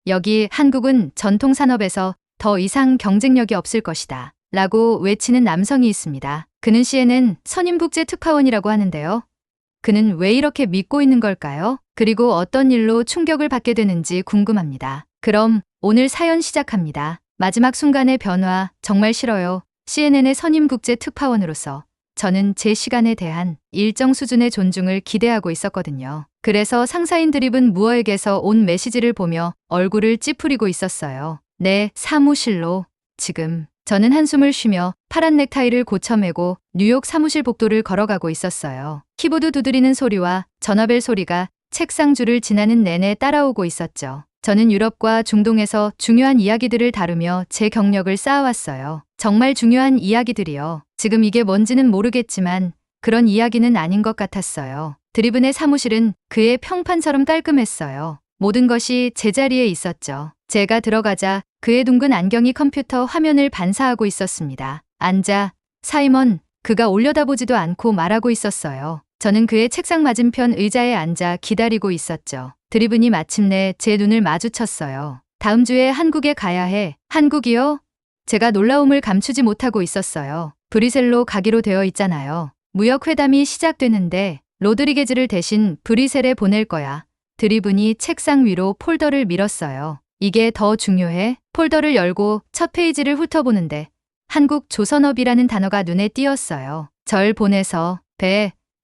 여기 한국은 전통 산업에서 더 이상 경쟁력이 없을 것이다. 라고 외치는 남성이 있습니다. 그는 CNN 선임국제 특파원이라고 하는데요. 그는 왜 이렇게 믿고 있는 걸까요? 그리고 어떤 일로 충격을 받게 되는지 궁금합니다. 그럼 오늘 사연 시작합니다. 마지막 순간의 변화 정말 싫어요. CNN의 선임국제 특파원으로서 저는 제 시간에 대한 일정 수준의 존중을 기대하고 있었거든요. 그래서 상사인 드립은 무어에게서 온 메시지를 보며 얼굴을 찌푸리고 있었어요. 네, 사무실로. 지금 저는 한숨을 쉬며 파란 넥타이를 고쳐매고 뉴욕 사무실 복도를 걸어가고 있었어요. 키보드 두드리는 소리와 전화벨 소리가 책상 줄을 지나는 내내 따라오고 있었죠. 저는 유럽과 중동에서 중요한 이야기들을 다루며 제 경력을 쌓아왔어요. 정말 중요한 이야기들이요. 지금 이게 뭔지는 모르겠지만 그런 이야기는 아닌 것 같았어요. 드리븐의 사무실은 그의 평판처럼 깔끔했어요. 모든 것이 제자리에 있었죠. 제가 들어가자 그의 둥근 안경이 컴퓨터 화면을 반사하고 있었습니다. 앉아, 사이먼. 그가 올려다보지도 않고 말하고 있었어요. 저는 그의 책상 맞은편 의자에 앉아 기다리고 있었죠. 드리븐이 마침내 제 눈을 마주쳤어요. 다음 주에 한국에 가야 해. 한국이요? 제가 놀라움을 감추지 못하고 있었어요. 브뤼셀로 가기로 되어 있잖아요. 무역회담이 시작되는데 로드리게즈를 대신 브뤼셀에 보낼 거야. 드리븐이 책상 위로 폴더를 밀었어요. 이게 더 중요해? 폴더를 열고 첫 페이지를 훑어보는데 한국 조선업이라는 단어가 눈에 띄었어요. 절 보내서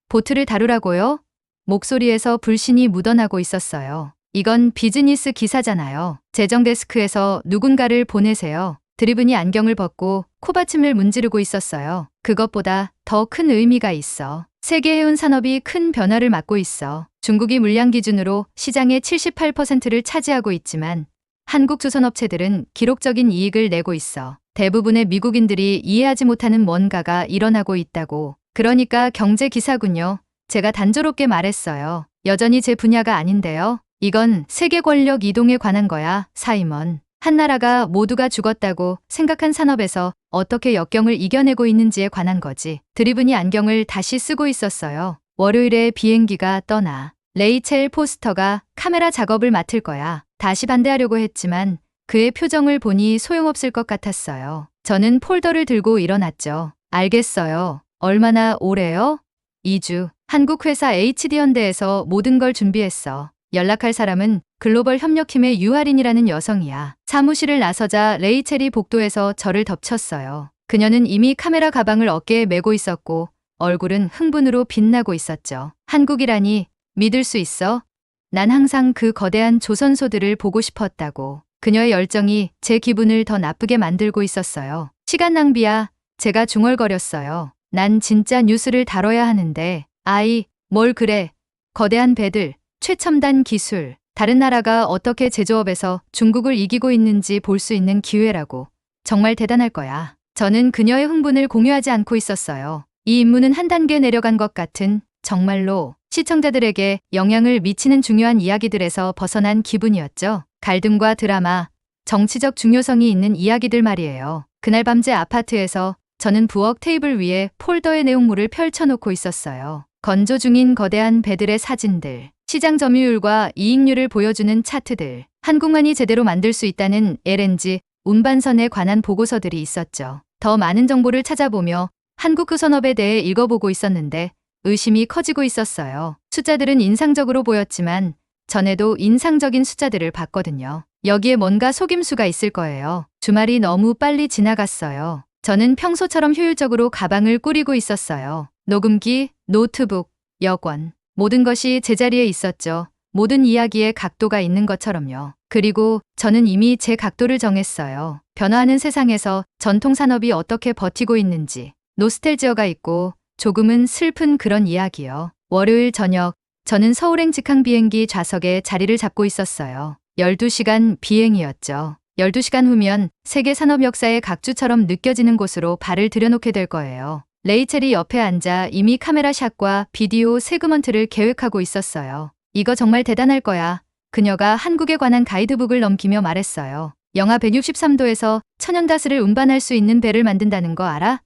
보트를 다루라고요? 목소리에서 불신이 묻어나고 있었어요. 이건 비즈니스 기사잖아요. 재정 데스크에서 누군가를 보내세요. 드리븐이 안경을 벗고 코받침을 문지르고 있었어요. 그것보다 더 큰 의미가 있어. 세계 해운 산업이 큰 변화를 맞고 있어. 중국이 물량 기준으로 시장의 78%를 차지하고 있지만 한국 조선업체들은 기록적인 이익을 내고 있어. 대부분의 미국인들이 이해하지 못하는 뭔가가 일어나고 있다고. 그러니까 경제 기사군요. 제가 단조롭게 말했어요. 여전히 제 분야가 아닌데요. 이건 세계 권력 이동에 관한 거야, 사이먼. 한 나라가 모두가 죽었다고 생각한 산업에서 어떻게 역경을 이겨내고 있는지에 관한 거지. 드리븐이 안경을 다시 쓰고 있었어요. 월요일에 비행기가 떠나. 레이첼 포스터가 카메라 작업을 맡을 거야. 다시 반대하려고 했지만 그의 표정을 보니 소용없을 것 같았어요. 저는 폴더를 들고 일어났죠. 알겠어요. 얼마나 오래요? 2주. 한국 회사 HD현대에서 모든 걸 준비했어. 연락할 사람은 글로벌 협력팀의 유아린이라는 여성이야. 사무실을 나서자 레이첼이 복도에서 저를 덮쳤어요. 그녀는 이미 카메라 가방을 어깨에 메고 있었고 얼굴은 흥분으로 빛나고 있었죠. 한국이라니 믿을 수 있어? 난 항상 그 거대한 조선소들을 보고 싶었다고. 그녀의 열정이 제 기분을 더 나쁘게 만들고 있었어요. 시간 낭비야. 제가 중얼거렸어요. 난 진짜 뉴스를 다뤄야 하는데. 뭘 그래. 거대한 배들, 최첨단 기술, 다른 나라가 어떻게 제조업에서 중국을 이기고 있는지 볼 수 있는 기회라고. 정말 대단할 거야. 저는 그녀의 흥분을 공유하지 않고 있었어요. 이 임무는 한 단계 내려간 것 같은, 정말로 시청자들에게 영향을 미치는 중요한 이야기들에서 벗어난 기분이었죠. 갈등과 드라마, 정치적 중요성이 있는 이야기들 말이에요. 그날 밤 제 아파트에서 저는 부엌 테이블 위에 폴더의 내용물을 펼쳐놓고 있었어요. 건조 중인 거대한 배들의 사진들, 시장 점유율과 이익률을 보여주는 차트들, 한국만이 제대로 만들 수 있다는 LNG 운반선에 관한 보고서들이 있었죠. 더 많은 정보를 찾아보며 한국 조선업에 대해 읽어보고 있었는데 의심이 커지고 있었어요. 숫자들은 인상적으로 보였지만 전에도 인상적인 숫자들을 봤거든요. 여기에 뭔가 속임수가 있을 거예요. 주말이 너무 빨리 지나갔어요. 저는 평소처럼 효율적으로 가방을 꾸리고 있었어요. 녹음기, 노트북, 여권, 모든 것이 제자리에 있었죠. 모든 이야기에 각도가 있는 것처럼요. 그리고 저는 이미 제 각도를 정했어요. 변화하는 세상에서 전통산업이 어떻게 버티고 있는지. 노스텔지어가 있고 조금은 슬픈 그런 이야기요. 월요일 저녁, 저는 서울행 직항 비행기 좌석에 자리를 잡고 있었어요. 12시간 비행이었죠. 12시간 후면 세계 산업 역사의 각주처럼 느껴지는 곳으로 발을 들여놓게 될 거예요. 레이첼이 옆에 앉아 이미 카메라 샷과 비디오 세그먼트를 계획하고 있었어요. 이거 정말 대단할 거야. 그녀가 한국에 관한 가이드북을 넘기며 말했어요. 영하 163도에서 천연가스를 운반할 수 있는 배를 만든다는 거 알아?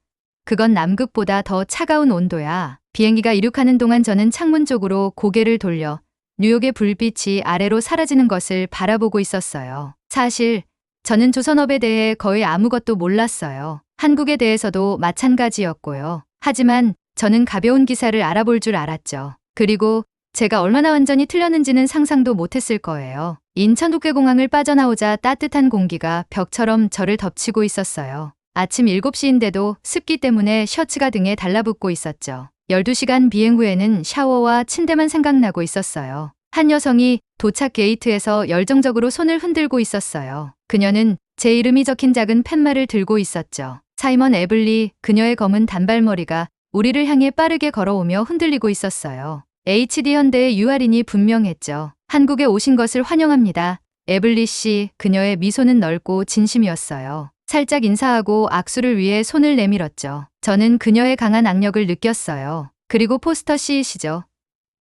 그건 남극보다 더 차가운 온도야. 비행기가 이륙하는 동안 저는 창문 쪽으로 고개를 돌려 뉴욕의 불빛이 아래로 사라지는 것을 바라보고 있었어요. 사실 저는 조선업에 대해 거의 아무것도 몰랐어요. 한국에 대해서도 마찬가지였고요. 하지만 저는 가벼운 기사를 알아볼 줄 알았죠. 그리고 제가 얼마나 완전히 틀렸는지는 상상도 못했을 거예요. 인천국제공항을 빠져나오자 따뜻한 공기가 벽처럼 저를 덮치고 있었어요. 아침 7시인데도 습기 때문에 셔츠가 등에 달라붙고 있었죠. 12시간 비행 후에는 샤워와 침대만 생각나고 있었어요. 한 여성이 도착 게이트에서 열정적으로 손을 흔들고 있었어요. 그녀는 제 이름이 적힌 작은 팻말을 들고 있었죠. 사이먼 애블리, 그녀의 검은 단발머리가 우리를 향해 빠르게 걸어오며 흔들리고 있었어요. HD 현대의 유아린이 분명했죠. 한국에 오신 것을 환영합니다. 애블리 씨, 그녀의 미소는 넓고 진심이었어요. 살짝 인사하고 악수를 위해 손을 내밀었죠. 저는 그녀의 강한 악력을 느꼈어요. 그리고 포스터 씨이시죠?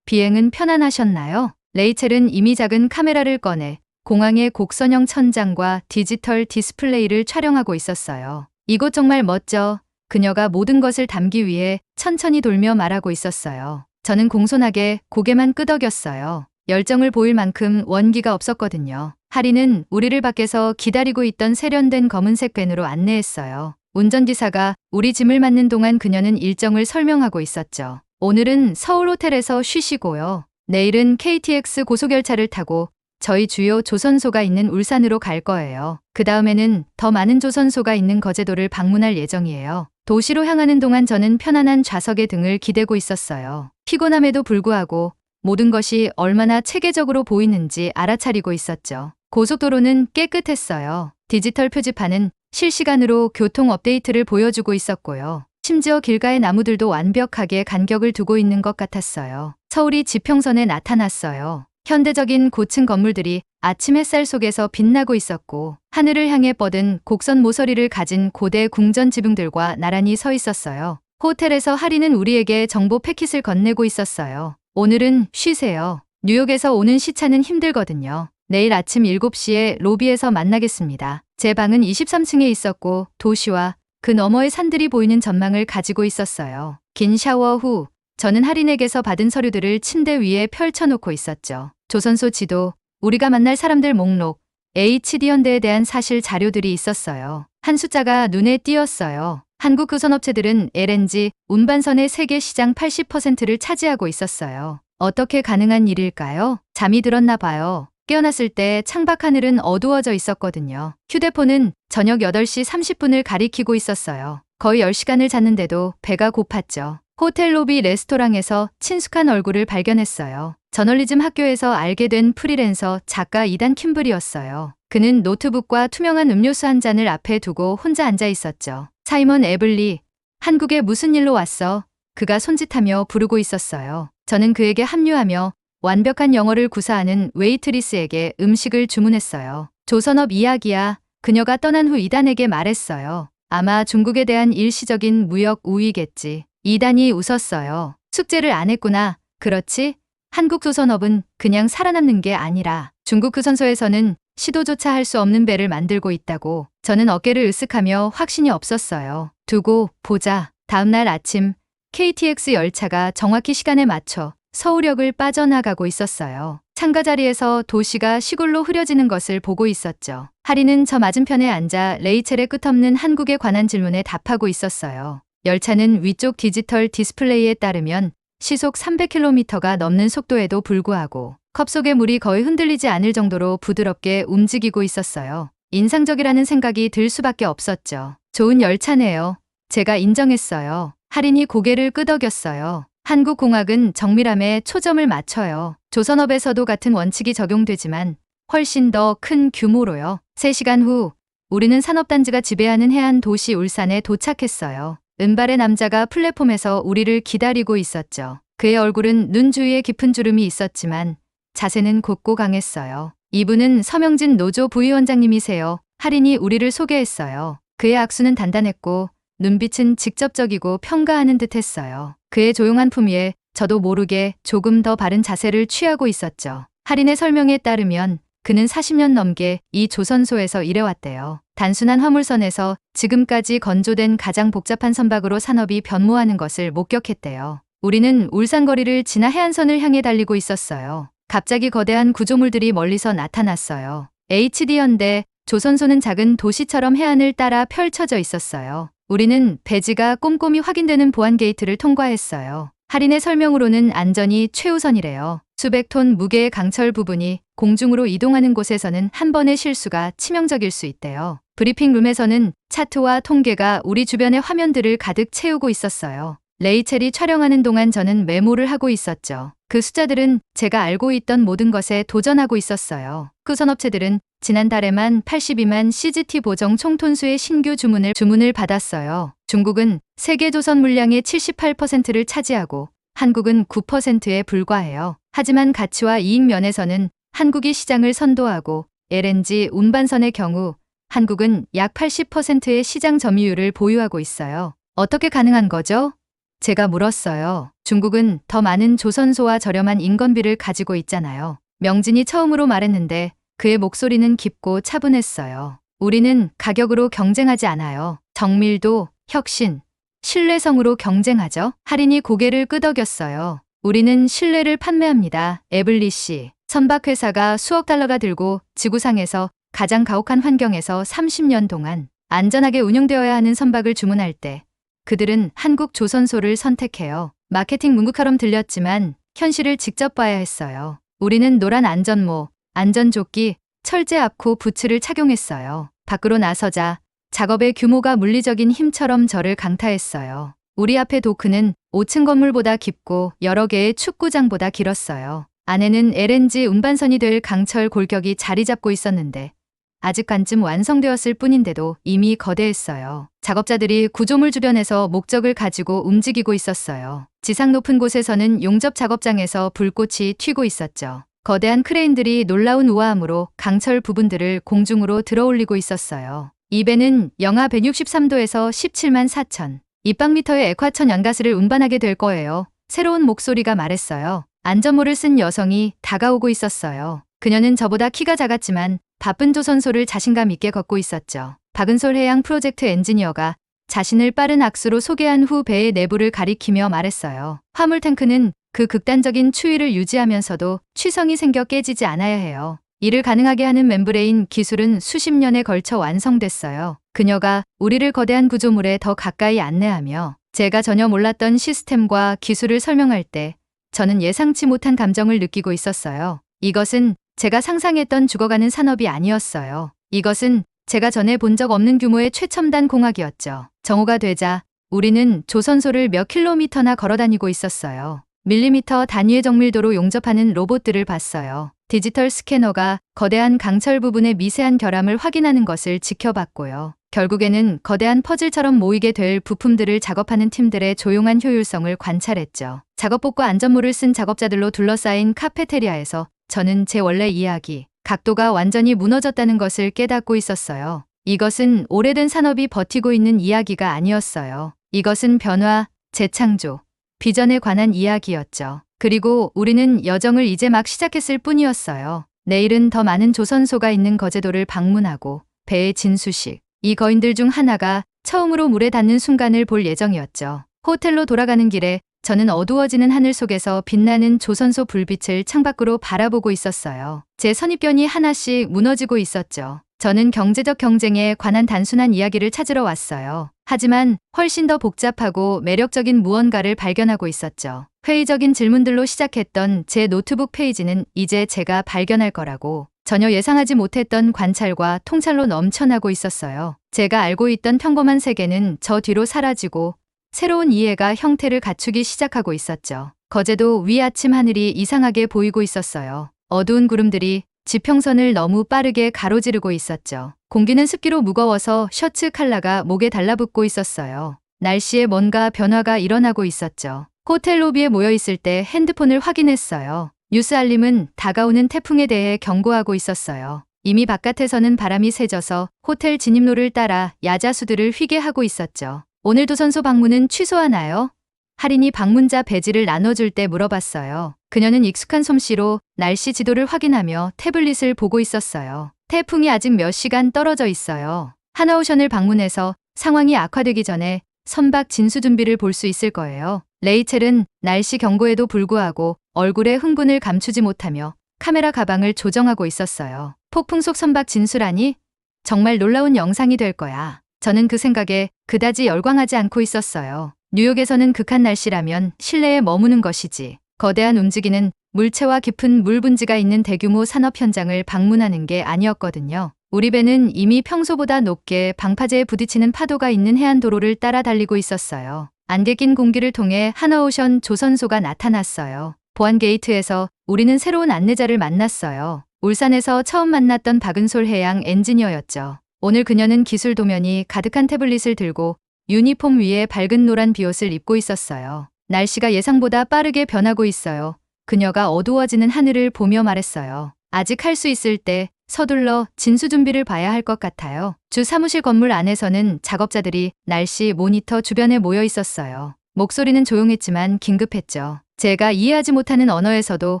비행은 편안하셨나요? 레이첼은 이미 작은 카메라를 꺼내 공항의 곡선형 천장과 디지털 디스플레이를 촬영하고 있었어요. 이곳 정말 멋져. 그녀가 모든 것을 담기 위해 천천히 돌며 말하고 있었어요. 저는 공손하게 고개만 끄덕였어요. 열정을 보일 만큼 원기가 없었거든요. 하리는 우리를 밖에서 기다리고 있던 세련된 검은색 밴으로 안내했어요. 운전기사가 우리 짐을 맡는 동안 그녀는 일정을 설명하고 있었죠. 오늘은 서울 호텔에서 쉬시고요. 내일은 KTX 고속열차를 타고 저희 주요 조선소가 있는 울산으로 갈 거예요. 그 다음에는 더 많은 조선소가 있는 거제도를 방문할 예정이에요. 도시로 향하는 동안 저는 편안한 좌석의 등을 기대고 있었어요. 피곤함에도 불구하고 모든 것이 얼마나 체계적으로 보이는지 알아차리고 있었죠. 고속도로는 깨끗했어요. 디지털 표지판은 실시간으로 교통 업데이트를 보여주고 있었고요. 심지어 길가의 나무들도 완벽하게 간격을 두고 있는 것 같았어요. 서울이 지평선에 나타났어요. 현대적인 고층 건물들이 아침 햇살 속에서 빛나고 있었고 하늘을 향해 뻗은 곡선 모서리를 가진 고대 궁전 지붕들과 나란히 서 있었어요. 호텔에서 하리는 우리에게 정보 패킷을 건네고 있었어요. 오늘은 쉬세요. 뉴욕에서 오는 시차는 힘들거든요. 내일 아침 7시에 로비에서 만나겠습니다. 제 방은 23층에 있었고 도시와 그 너머의 산들이 보이는 전망을 가지고 있었어요. 긴 샤워 후 저는 하린에게서 받은 서류들을 침대 위에 펼쳐놓고 있었죠. 조선소 지도, 우리가 만날 사람들 목록, HD 현대에 대한 사실 자료들이 있었어요. 한 숫자가 눈에 띄었어요. 한국 교선업체들은 LNG, 운반선의 세계 시장 80%를 차지하고 있었어요. 어떻게 가능한 일일까요? 잠이 들었나 봐요. 깨어났을 때 창밖 하늘은 어두워져 있었거든요. 휴대폰은 저녁 8시 30분을 가리키고 있었어요. 거의 10시간을 잤는데도 배가 고팠죠. 호텔 로비 레스토랑에서 친숙한 얼굴을 발견했어요. 저널리즘 학교에서 알게 된 프리랜서 작가 이단 킴블이었어요. 그는 노트북과 투명한 음료수 한 잔을 앞에 두고 혼자 앉아 있었죠. 사이먼 애블리, 한국에 무슨 일로 왔어? 그가 손짓하며 부르고 있었어요. 저는 그에게 합류하며 완벽한 영어를 구사하는 웨이트리스에게 음식을 주문했어요. 조선업 이야기야. 그녀가 떠난 후 이단에게 말했어요. 아마 중국에 대한 일시적인 무역 우위겠지. 이단이 웃었어요. 숙제를 안 했구나. 그렇지? 한국 조선업은 그냥 살아남는 게 아니라 중국 그 선소에서는 시도조차 할 수 없는 배를 만들고 있다고. 저는 어깨를 으쓱하며 확신이 없었어요. 두고 보자. 다음날 아침 KTX 열차가 정확히 시간에 맞춰 서울역을 빠져나가고 있었어요. 창가 자리에서 도시가 시골로 흐려지는 것을 보고 있었죠. 하리는 저 맞은편에 앉아 레이첼의 끝없는 한국에 관한 질문에 답하고 있었어요. 열차는 위쪽 디지털 디스플레이에 따르면 시속 300km가 넘는 속도에도 불구하고 컵 속의 물이 거의 흔들리지 않을 정도로 부드럽게 움직이고 있었어요. 인상적이라는 생각이 들 수밖에 없었죠. 좋은 열차네요. 제가 인정했어요. 하린이 고개를 끄덕였어요. 한국 공학은 정밀함에 초점을 맞춰요. 조선업에서도 같은 원칙이 적용되지만 훨씬 더 큰 규모로요. 3시간 후 우리는 산업단지가 지배하는 해안 도시 울산에 도착했어요. 은발의 남자가 플랫폼에서 우리를 기다리고 있었죠. 그의 얼굴은 눈 주위에 깊은 주름이 있었지만 자세는 곧고 강했어요. 이분은 서명진 노조 부위원장님이세요. 하린이 우리를 소개했어요. 그의 악수는 단단했고 눈빛은 직접적이고 평가하는 듯했어요. 그의 조용한 품위에 저도 모르게 조금 더 바른 자세를 취하고 있었죠. 하린의 설명에 따르면 그는 40년 넘게 이 조선소에서 일해왔대요. 단순한 화물선에서 지금까지 건조된 가장 복잡한 선박으로 산업이 변모하는 것을 목격했대요. 우리는 울산 거리를 지나 해안선을 향해 달리고 있었어요. 갑자기 거대한 구조물들이 멀리서 나타났어요. HD현대, 조선소는 작은 도시처럼 해안을 따라 펼쳐져 있었어요. 우리는 배지가 꼼꼼히 확인되는 보안 게이트를 통과했어요. 할인의 설명으로는 안전이 최우선이래요. 수백 톤 무게의 강철 부분이 공중으로 이동하는 곳에서는 한 번의 실수가 치명적일 수 있대요. 브리핑룸에서는 차트와 통계가 우리 주변의 화면들을 가득 채우고 있었어요. 레이첼이 촬영하는 동안 저는 메모를 하고 있었죠. 그 숫자들은 제가 알고 있던 모든 것에 도전하고 있었어요. 후선업체들은 지난달에만 82만 CGT 보정 총톤수의 신규 주문을 받았어요. 중국은 세계 조선 물량의 78%를 차지하고 한국은 9%에 불과해요. 하지만 가치와 이익 면에서는 한국이 시장을 선도하고 LNG 운반선의 경우 한국은 약 80%의 시장 점유율을 보유하고 있어요. 어떻게 가능한 거죠? 제가 물었어요. 중국은 더 많은 조선소와 저렴한 인건비를 가지고 있잖아요. 명진이 처음으로 말했는데 그의 목소리는 깊고 차분했어요. 우리는 가격으로 경쟁하지 않아요. 정밀도, 혁신, 신뢰성으로 경쟁하죠. 할인이 고개를 끄덕였어요. 우리는 신뢰를 판매합니다. 에블리시. 선박회사가 수억 달러가 들고 지구상에서 가장 가혹한 환경에서 30년 동안 안전하게 운영되어야 하는 선박을 주문할 때 그들은 한국 조선소를 선택해요. 마케팅 문구처럼 들렸지만 현실을 직접 봐야 했어요. 우리는 노란 안전모, 안전조끼, 철제 앞코 부츠를 착용했어요. 밖으로 나서자 작업의 규모가 물리적인 힘처럼 저를 강타했어요. 우리 앞의 도크는 5층 건물보다 깊고 여러 개의 축구장보다 길었어요. 안에는 LNG 운반선이 될 강철 골격이 자리 잡고 있었는데 아직간쯤 완성되었을 뿐인데도 이미 거대했어요. 작업자들이 구조물 주변에서 목적을 가지고 움직이고 있었어요. 지상 높은 곳에서는 용접 작업장에서 불꽃이 튀고 있었죠. 거대한 크레인들이 놀라운 우아함으로 강철 부분들을 공중으로 들어올리고 있었어요. 이 배는 영하 163도에서 17만 4천 입방미터의 액화천 연가스를 운반하게 될 거예요. 새로운 목소리가 말했어요. 안전모를 쓴 여성이 다가오고 있었어요. 그녀는 저보다 키가 작았지만 바쁜 조선소를 자신감 있게 걷고 있었죠. 박은솔 해양 프로젝트 엔지니어가 자신을 빠른 악수로 소개한 후 배의 내부를 가리키며 말했어요. 화물 탱크는 그 극단적인 추위를 유지하면서도 취성이 생겨 깨지지 않아야 해요. 이를 가능하게 하는 멤브레인 기술은 수십 년에 걸쳐 완성됐어요. 그녀가 우리를 거대한 구조물에 더 가까이 안내하며 제가 전혀 몰랐던 시스템과 기술을 설명할 때 저는 예상치 못한 감정을 느끼고 있었어요. 이것은 제가 상상했던 죽어가는 산업이 아니었어요. 이것은 제가 전에 본 적 없는 규모의 최첨단 공학이었죠. 정오가 되자 우리는 조선소를 몇 킬로미터나 걸어다니고 있었어요. 밀리미터 단위의 정밀도로 용접하는 로봇들을 봤어요. 디지털 스캐너가 거대한 강철 부분의 미세한 결함을 확인하는 것을 지켜봤고요. 결국에는 거대한 퍼즐처럼 모이게 될 부품들을 작업하는 팀들의 조용한 효율성을 관찰했죠. 작업복과 안전모를 쓴 작업자들로 둘러싸인 카페테리아에서 저는 제 원래 이야기, 각도가 완전히 무너졌다는 것을 깨닫고 있었어요. 이것은 오래된 산업이 버티고 있는 이야기가 아니었어요. 이것은 변화, 재창조, 비전에 관한 이야기였죠. 그리고 우리는 여정을 이제 막 시작했을 뿐이었어요. 내일은 더 많은 조선소가 있는 거제도를 방문하고 배의 진수식, 이 거인들 중 하나가 처음으로 물에 닿는 순간을 볼 예정이었죠. 호텔로 돌아가는 길에 저는 어두워지는 하늘 속에서 빛나는 조선소 불빛을 창밖으로 바라보고 있었어요. 제 선입견이 하나씩 무너지고 있었죠. 저는 경제적 경쟁에 관한 단순한 이야기를 찾으러 왔어요. 하지만 훨씬 더 복잡하고 매력적인 무언가를 발견하고 있었죠. 회의적인 질문들로 시작했던 제 노트북 페이지는 이제 제가 발견할 거라고 전혀 예상하지 못했던 관찰과 통찰로 넘쳐나고 있었어요. 제가 알고 있던 평범한 세계는 저 뒤로 사라지고 새로운 이해가 형태를 갖추기 시작하고 있었죠. 거제도 위 아침 하늘이 이상하게 보이고 있었어요. 어두운 구름들이 지평선을 너무 빠르게 가로지르고 있었죠. 공기는 습기로 무거워서 셔츠 칼라가 목에 달라붙고 있었어요. 날씨에 뭔가 변화가 일어나고 있었죠. 호텔 로비에 모여 있을 때 핸드폰을 확인했어요. 뉴스 알림은 다가오는 태풍에 대해 경고하고 있었어요. 이미 바깥에서는 바람이 세져서 호텔 진입로를 따라 야자수들을 휘게 하고 있었죠. 오늘 조선소 방문은 취소하나요? 할인이 방문자 배지를 나눠줄 때 물어봤어요. 그녀는 익숙한 솜씨로 날씨 지도를 확인하며 태블릿을 보고 있었어요. 태풍이 아직 몇 시간 떨어져 있어요. 하나오션을 방문해서 상황이 악화되기 전에 선박 진수 준비를 볼 수 있을 거예요. 레이첼은 날씨 경고에도 불구하고 얼굴에 흥분을 감추지 못하며 카메라 가방을 조정하고 있었어요. 폭풍 속 선박 진수라니? 정말 놀라운 영상이 될 거야. 저는 그 생각에 그다지 열광하지 않고 있었어요. 뉴욕에서는 극한 날씨라면 실내에 머무는 것이지. 거대한 움직이는 물체와 깊은 물 분지가 있는 대규모 산업 현장을 방문하는 게 아니었거든요. 우리 배는 이미 평소보다 높게 방파제에 부딪히는 파도가 있는 해안도로를 따라 달리고 있었어요. 안개 낀 공기를 통해 하나오션 조선소가 나타났어요. 보안 게이트에서 우리는 새로운 안내자를 만났어요. 울산에서 처음 만났던 박은솔 해양 엔지니어였죠. 오늘 그녀는 기술 도면이 가득한 태블릿을 들고 유니폼 위에 밝은 노란 비옷을 입고 있었어요. 날씨가 예상보다 빠르게 변하고 있어요. 그녀가 어두워지는 하늘을 보며 말했어요. 아직 할 수 있을 때 서둘러 진수 준비를 봐야 할 것 같아요. 주 사무실 건물 안에서는 작업자들이 날씨 모니터 주변에 모여 있었어요. 목소리는 조용했지만 긴급했죠. 제가 이해하지 못하는 언어에서도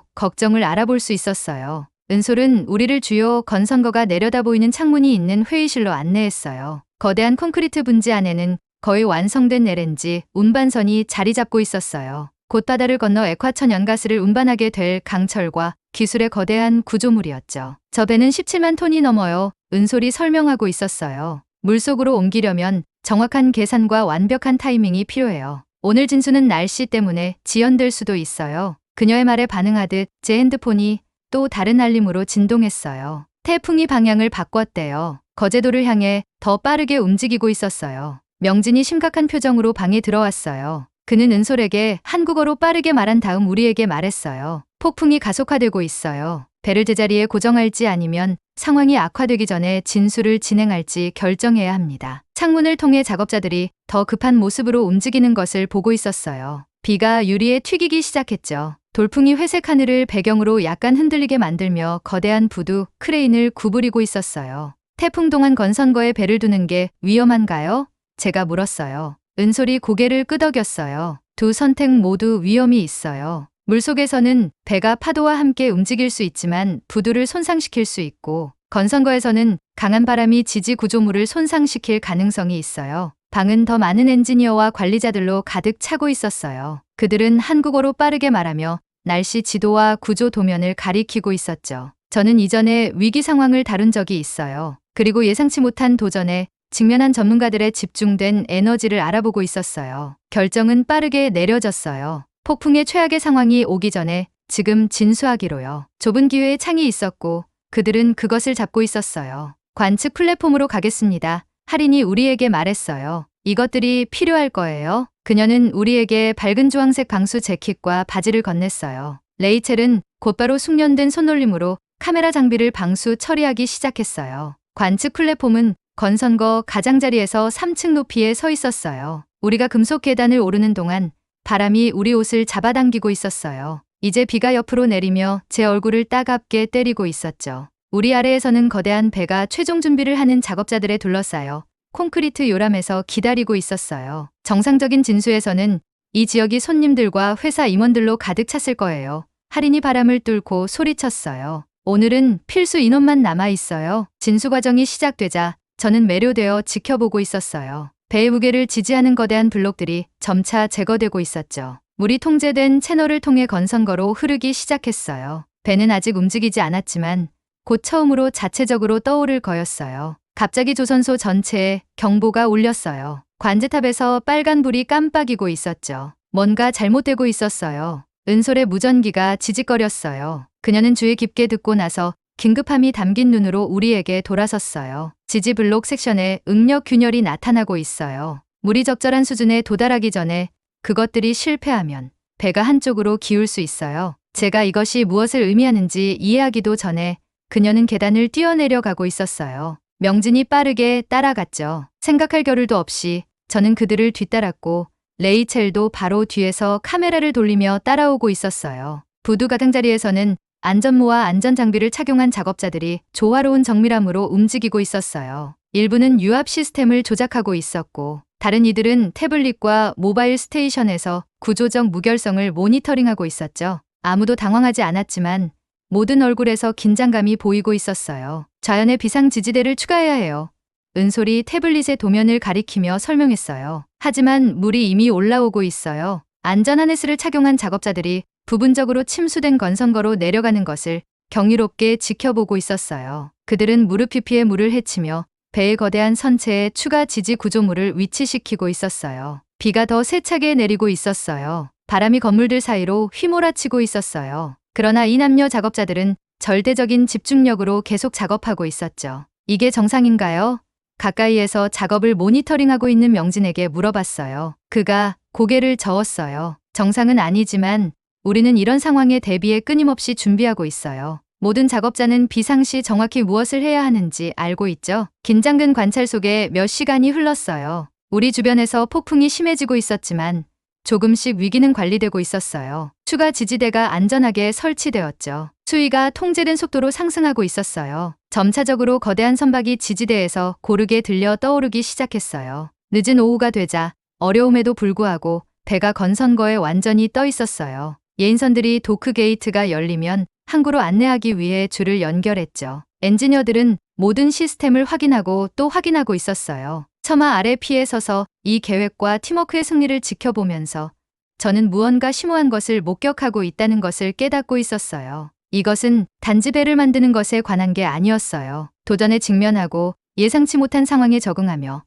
걱정을 알아볼 수 있었어요. 은솔은 우리를 주요 건선거가 내려다 보이는 창문이 있는 회의실로 안내했어요. 거대한 콘크리트 분지 안에는 거의 완성된 LNG 운반선이 자리 잡고 있었어요. 곧 바다를 건너 액화천 연가스를 운반하게 될 강철과 기술의 거대한 구조물이었죠. 저 배는 17만 톤이 넘어요. 은솔이 설명하고 있었어요. 물속으로 옮기려면 정확한 계산과 완벽한 타이밍이 필요해요. 오늘 진수는 날씨 때문에 지연될 수도 있어요. 그녀의 말에 반응하듯 제 핸드폰이 또 다른 알림으로 진동했어요. 태풍이 방향을 바꿨대요. 거제도를 향해 더 빠르게 움직이고 있었어요. 명진이 심각한 표정으로 방에 들어왔어요. 그는 은솔에게 한국어로 빠르게 말한 다음 우리에게 말했어요. 폭풍이 가속화되고 있어요. 배를 제자리에 고정할지 아니면 상황이 악화되기 전에 진수를 진행할지 결정해야 합니다. 창문을 통해 작업자들이 더 급한 모습으로 움직이는 것을 보고 있었어요. 비가 유리에 튀기기 시작했죠. 돌풍이 회색 하늘을 배경으로 약간 흔들리게 만들며 거대한 부두, 크레인을 구부리고 있었어요. 태풍 동안 건선거에 배를 두는 게 위험한가요? 제가 물었어요. 은솔이 고개를 끄덕였어요. 두 선택 모두 위험이 있어요. 물속에서는 배가 파도와 함께 움직일 수 있지만 부두를 손상시킬 수 있고, 건선거에서는 강한 바람이 지지 구조물을 손상시킬 가능성이 있어요. 방은 더 많은 엔지니어와 관리자들로 가득 차고 있었어요. 그들은 한국어로 빠르게 말하며 날씨 지도와 구조 도면을 가리키고 있었죠. 저는 이전에 위기 상황을 다룬 적이 있어요. 그리고 예상치 못한 도전에 직면한 전문가들의 집중된 에너지를 알아보고 있었어요. 결정은 빠르게 내려졌어요. 폭풍의 최악의 상황이 오기 전에 지금 진수하기로요. 좁은 기회에 창이 있었고 그들은 그것을 잡고 있었어요. 관측 플랫폼으로 가겠습니다. 할인이 우리에게 말했어요. 이것들이 필요할 거예요. 그녀는 우리에게 밝은 주황색 방수 재킷과 바지를 건넸어요. 레이첼은 곧바로 숙련된 손놀림으로 카메라 장비를 방수 처리하기 시작했어요. 관측 플랫폼은 건선거 가장자리에서 3층 높이에 서 있었어요. 우리가 금속 계단을 오르는 동안 바람이 우리 옷을 잡아당기고 있었어요. 이제 비가 옆으로 내리며 제 얼굴을 따갑게 때리고 있었죠. 우리 아래에서는 거대한 배가 최종 준비를 하는 작업자들에 둘러싸여 콘크리트 요람에서 기다리고 있었어요. 정상적인 진수에서는 이 지역이 손님들과 회사 임원들로 가득 찼을 거예요. 할인이 바람을 뚫고 소리쳤어요. 오늘은 필수 인원만 남아 있어요. 진수 과정이 시작되자 저는 매료되어 지켜보고 있었어요. 배의 무게를 지지하는 거대한 블록들이 점차 제거되고 있었죠. 물이 통제된 채널을 통해 건선거로 흐르기 시작했어요. 배는 아직 움직이지 않았지만 곧 처음으로 자체적으로 떠오를 거였어요. 갑자기 조선소 전체에 경보가 울렸어요. 관제탑에서 빨간 불이 깜빡이고 있었죠. 뭔가 잘못되고 있었어요. 은솔의 무전기가 지직거렸어요. 그녀는 주의 깊게 듣고 나서 긴급함이 담긴 눈으로 우리에게 돌아섰어요. 지지 블록 섹션에 응력 균열이 나타나고 있어요. 물이 적절한 수준에 도달하기 전에 그것들이 실패하면 배가 한쪽으로 기울 수 있어요. 제가 이것이 무엇을 의미하는지 이해하기도 전에 그녀는 계단을 뛰어내려 가고 있었어요. 명진이 빠르게 따라갔죠. 생각할 겨를도 없이 저는 그들을 뒤따랐고 레이첼도 바로 뒤에서 카메라를 돌리며 따라오고 있었어요. 부두 가장자리에서는 안전모와 안전장비를 착용한 작업자들이 조화로운 정밀함으로 움직이고 있었어요. 일부는 유압 시스템을 조작하고 있었고 다른 이들은 태블릿과 모바일 스테이션에서 구조적 무결성을 모니터링하고 있었죠. 아무도 당황하지 않았지만 모든 얼굴에서 긴장감이 보이고 있었어요. 자연의 비상지지대를 추가해야 해요. 은솔이 태블릿의 도면을 가리키며 설명했어요. 하지만 물이 이미 올라오고 있어요. 안전 하네스를 착용한 작업자들이 부분적으로 침수된 건선거로 내려가는 것을 경이롭게 지켜보고 있었어요. 그들은 무르피피의 물을 헤치며 배의 거대한 선체에 추가 지지 구조물을 위치시키고 있었어요. 비가 더 세차게 내리고 있었어요. 바람이 건물들 사이로 휘몰아치고 있었어요. 그러나 이 남녀 작업자들은 절대적인 집중력으로 계속 작업하고 있었죠. 이게 정상인가요? 가까이에서 작업을 모니터링하고 있는 명진에게 물어봤어요. 그가 고개를 저었어요. 정상은 아니지만 우리는 이런 상황에 대비해 끊임없이 준비하고 있어요. 모든 작업자는 비상시 정확히 무엇을 해야 하는지 알고 있죠. 긴장된 관찰 속에 몇 시간이 흘렀어요. 우리 주변에서 폭풍이 심해지고 있었지만 조금씩 위기는 관리되고 있었어요. 추가 지지대가 안전하게 설치되었죠. 수위가 통제된 속도로 상승하고 있었어요. 점차적으로 거대한 선박이 지지대에서 고르게 들려 떠오르기 시작했어요. 늦은 오후가 되자 어려움에도 불구하고 배가 건선거에 완전히 떠 있었어요. 예인선들이 도크 게이트가 열리면 항구로 안내하기 위해 줄을 연결했죠. 엔지니어들은 모든 시스템을 확인하고 또 확인하고 있었어요. 처마 아래 피에 서서 이 계획과 팀워크의 승리를 지켜보면서 저는 무언가 심오한 것을 목격하고 있다는 것을 깨닫고 있었어요. 이것은 단지 배를 만드는 것에 관한 게 아니었어요. 도전에 직면하고 예상치 못한 상황에 적응하며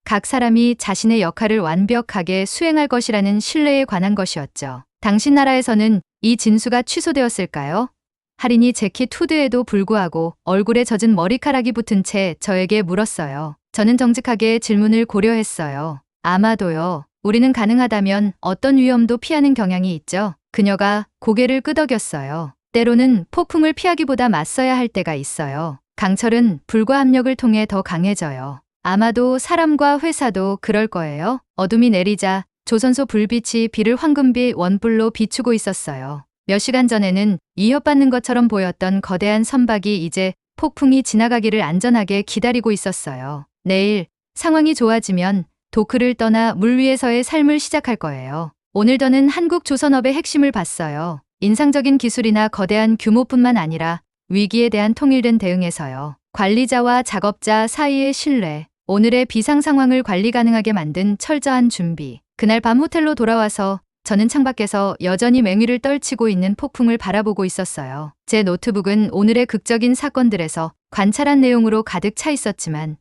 각 사람이 자신의 역할을 완벽하게 수행할 것이라는 신뢰에 관한 것이었죠. 당신 나라에서는 이 진수가 취소되었을까요? 할인이 재킷 후드에도 불구하고 얼굴에 젖은 머리카락이 붙은 채 저에게 물었어요. 저는 정직하게 질문을 고려했어요. 아마도요. 우리는 가능하다면 어떤 위험도 피하는 경향이 있죠. 그녀가 고개를 끄덕였어요. 때로는 폭풍을 피하기보다 맞서야 할 때가 있어요. 강철은 불과 압력을 통해 더 강해져요. 아마도 사람과 회사도 그럴 거예요. 어둠이 내리자 조선소 불빛이 비를 황금빛 원불로 비추고 있었어요. 몇 시간 전에는 위협받는 것처럼 보였던 거대한 선박이 이제 폭풍이 지나가기를 안전하게 기다리고 있었어요. 내일 상황이 좋아지면 도크를 떠나 물 위에서의 삶을 시작할 거예요. 오늘 저는 한국 조선업의 핵심을 봤어요. 인상적인 기술이나 거대한 규모뿐만 아니라 위기에 대한 통일된 대응에서요. 관리자와 작업자 사이의 신뢰, 오늘의 비상 상황을 관리 가능하게 만든 철저한 준비. 그날 밤 호텔로 돌아와서 저는 창밖에서 여전히 맹위를 떨치고 있는 폭풍을 바라보고 있었어요. 제 노트북은 오늘의 극적인 사건들에서 관찰한 내용으로 가득 차 있었지만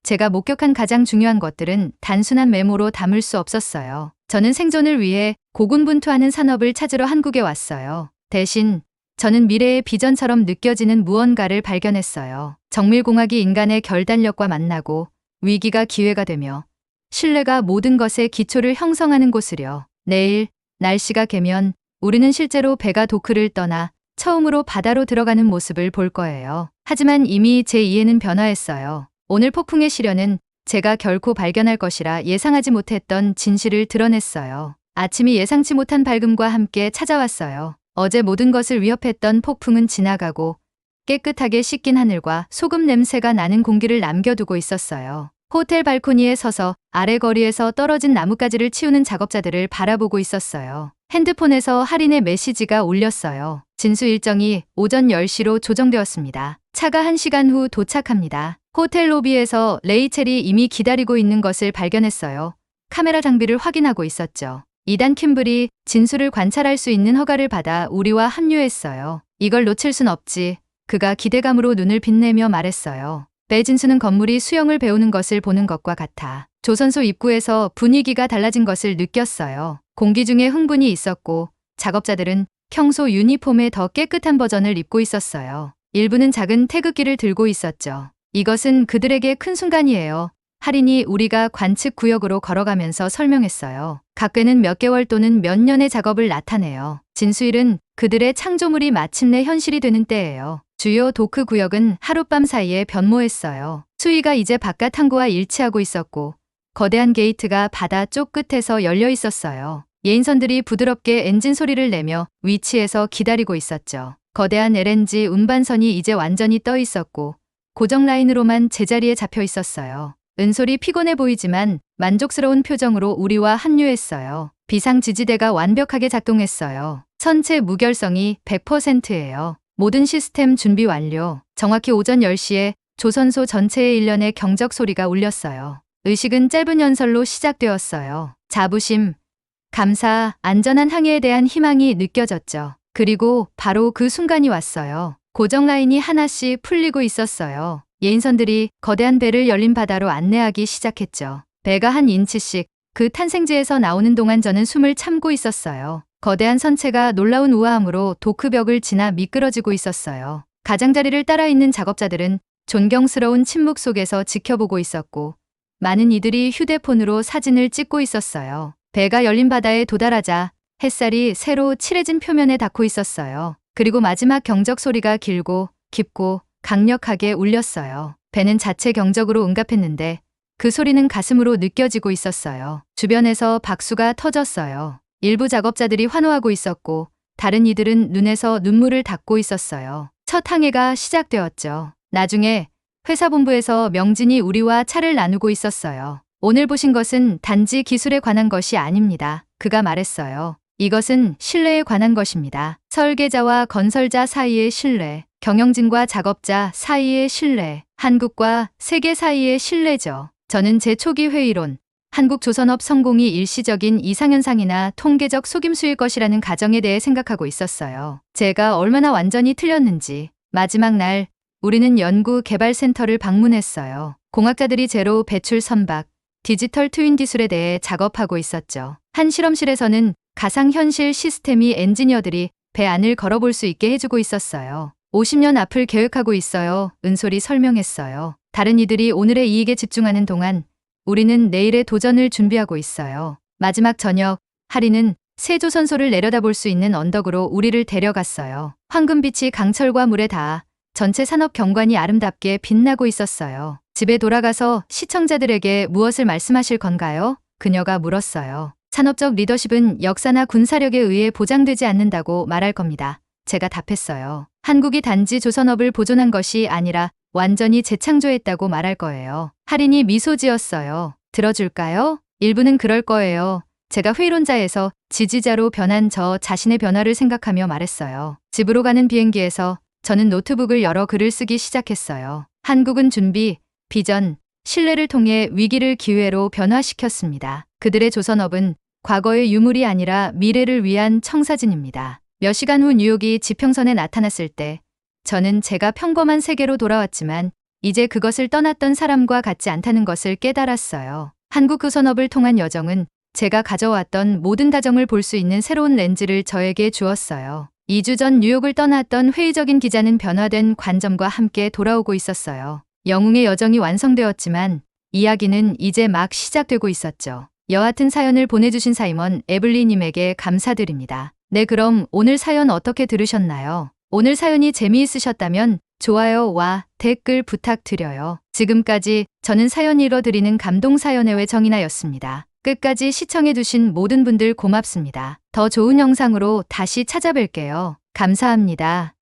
제가 목격한 가장 중요한 것들은 단순한 메모로 담을 수 없었어요. 저는 생존을 위해 고군분투하는 산업을 찾으러 한국에 왔어요. 대신 저는 미래의 비전처럼 느껴지는 무언가를 발견했어요. 정밀공학이 인간의 결단력과 만나고 위기가 기회가 되며 신뢰가 모든 것의 기초를 형성하는 곳으려. 내일 날씨가 개면 우리는 실제로 배가 도크를 떠나 처음으로 바다로 들어가는 모습을 볼 거예요. 하지만 이미 제 이해는 변화했어요. 오늘 폭풍의 시련은 제가 결코 발견할 것이라 예상하지 못했던 진실을 드러냈어요. 아침이 예상치 못한 밝음과 함께 찾아왔어요. 어제 모든 것을 위협했던 폭풍은 지나가고 깨끗하게 씻긴 하늘과 소금 냄새가 나는 공기를 남겨두고 있었어요. 호텔 발코니에 서서 아래 거리에서 떨어진 나뭇가지를 치우는 작업자들을 바라보고 있었어요. 핸드폰에서 할인의 메시지가 울렸어요. 진수 일정이 오전 10시로 조정되었습니다. 차가 1시간 후 도착합니다. 호텔 로비에서 레이첼이 이미 기다리고 있는 것을 발견했어요. 카메라 장비를 확인하고 있었죠. 이단 킴블이 진수를 관찰할 수 있는 허가를 받아 우리와 합류했어요. 이걸 놓칠 순 없지. 그가 기대감으로 눈을 빛내며 말했어요. 배진수는 건물이 수영을 배우는 것을 보는 것과 같아. 조선소 입구에서 분위기가 달라진 것을 느꼈어요. 공기 중에 흥분이 있었고 작업자들은 평소 유니폼의 더 깨끗한 버전을 입고 있었어요. 일부는 작은 태극기를 들고 있었죠. 이것은 그들에게 큰 순간이에요. 할인이 우리가 관측 구역으로 걸어가면서 설명했어요. 각괴는 몇 개월 또는 몇 년의 작업을 나타내요. 진수일은 그들의 창조물이 마침내 현실이 되는 때예요. 주요 도크 구역은 하룻밤 사이에 변모했어요. 수위가 이제 바깥 항구와 일치하고 있었고 거대한 게이트가 바다 쪽 끝에서 열려 있었어요. 예인선들이 부드럽게 엔진 소리를 내며 위치에서 기다리고 있었죠. 거대한 LNG 운반선이 이제 완전히 떠 있었고 고정 라인으로만 제자리에 잡혀 있었어요. 은솔이 피곤해 보이지만 만족스러운 표정으로 우리와 합류했어요. 비상지지대가 완벽하게 작동했어요. 선체 무결성이 100%예요. 모든 시스템 준비 완료. 정확히 오전 10시에 조선소 전체의 일련의 경적 소리가 울렸어요. 의식은 짧은 연설로 시작되었어요. 자부심, 감사, 안전한 항해에 대한 희망이 느껴졌죠. 그리고 바로 그 순간이 왔어요. 고정 라인이 하나씩 풀리고 있었어요. 예인선들이 거대한 배를 열린 바다로 안내하기 시작했죠. 배가 한 인치씩 그 탄생지에서 나오는 동안 저는 숨을 참고 있었어요. 거대한 선체가 놀라운 우아함으로 도크벽을 지나 미끄러지고 있었어요. 가장자리를 따라 있는 작업자들은 존경스러운 침묵 속에서 지켜보고 있었고, 많은 이들이 휴대폰으로 사진을 찍고 있었어요. 배가 열린 바다에 도달하자 햇살이 새로 칠해진 표면에 닿고 있었어요. 그리고 마지막 경적 소리가 길고 깊고 강력하게 울렸어요. 배는 자체 경적으로 응답했는데 그 소리는 가슴으로 느껴지고 있었어요. 주변에서 박수가 터졌어요. 일부 작업자들이 환호하고 있었고 다른 이들은 눈에서 눈물을 닦고 있었어요. 첫 항해가 시작되었죠. 나중에 회사 본부에서 명진이 우리와 차를 나누고 있었어요. 오늘 보신 것은 단지 기술에 관한 것이 아닙니다. 그가 말했어요. 이것은 신뢰에 관한 것입니다. 설계자와 건설자 사이의 신뢰, 경영진과 작업자 사이의 신뢰, 한국과 세계 사이의 신뢰죠. 저는 제 초기 회의론, 한국 조선업 성공이 일시적인 이상현상이나 통계적 속임수일 것이라는 가정에 대해 생각하고 있었어요. 제가 얼마나 완전히 틀렸는지. 마지막 날 우리는 연구 개발센터를 방문했어요. 공학자들이 제로 배출 선박, 디지털 트윈 기술에 대해 작업하고 있었죠. 한 실험실에서는 가상현실 시스템이 엔지니어들이 배 안을 걸어볼 수 있게 해주고 있었어요. 50년 앞을 계획하고 있어요. 은솔이 설명했어요. 다른 이들이 오늘의 이익에 집중하는 동안 우리는 내일의 도전을 준비하고 있어요. 마지막 저녁, 하리는 세조선소를 내려다볼 수 있는 언덕으로 우리를 데려갔어요. 황금빛이 강철과 물에 닿아 전체 산업 경관이 아름답게 빛나고 있었어요. 집에 돌아가서 시청자들에게 무엇을 말씀하실 건가요? 그녀가 물었어요. 산업적 리더십은 역사나 군사력에 의해 보장되지 않는다고 말할 겁니다. 제가 답했어요. 한국이 단지 조선업을 보존한 것이 아니라 완전히 재창조했다고 말할 거예요. 할인이 미소 지었어요. 들어줄까요? 일부는 그럴 거예요. 제가 회의론자에서 지지자로 변한 저 자신의 변화를 생각하며 말했어요. 집으로 가는 비행기에서 저는 노트북을 열어 글을 쓰기 시작했어요. 한국은 준비, 비전, 신뢰를 통해 위기를 기회로 변화시켰습니다. 그들의 조선업은 과거의 유물이 아니라 미래를 위한 청사진입니다. 몇 시간 후 뉴욕이 지평선에 나타났을 때 저는 제가 평범한 세계로 돌아왔지만 이제 그것을 떠났던 사람과 같지 않다는 것을 깨달았어요. 한국 조선업을 통한 여정은 제가 가져왔던 모든 다정을 볼 수 있는 새로운 렌즈를 저에게 주었어요. 2주 전 뉴욕을 떠났던 회의적인 기자는 변화된 관점과 함께 돌아오고 있었어요. 영웅의 여정이 완성되었지만 이야기는 이제 막 시작되고 있었죠. 여하튼 사연을 보내주신 사임원 에블리님에게 감사드립니다. 네, 그럼 오늘 사연 어떻게 들으셨나요? 오늘 사연이 재미있으셨다면 좋아요와 댓글 부탁드려요. 지금까지 저는 사연 읽어드리는 감동사연회의 정인아였습니다. 끝까지 시청해주신 모든 분들 고맙습니다. 더 좋은 영상으로 다시 찾아뵐게요. 감사합니다.